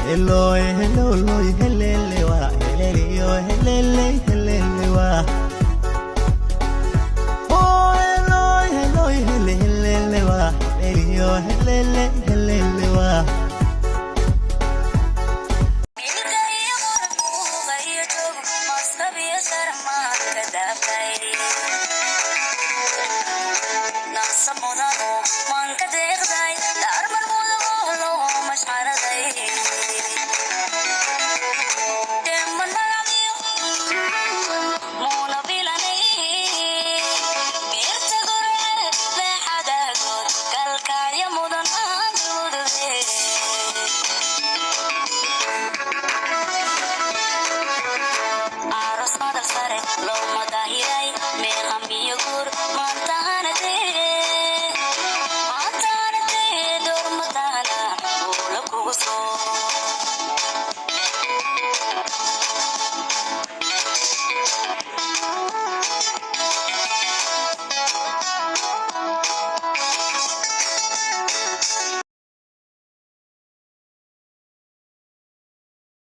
Hello, hello, hello, hello, hello, hello, hello. Oh, hello, hello, hello, hello, hello, hello, hello.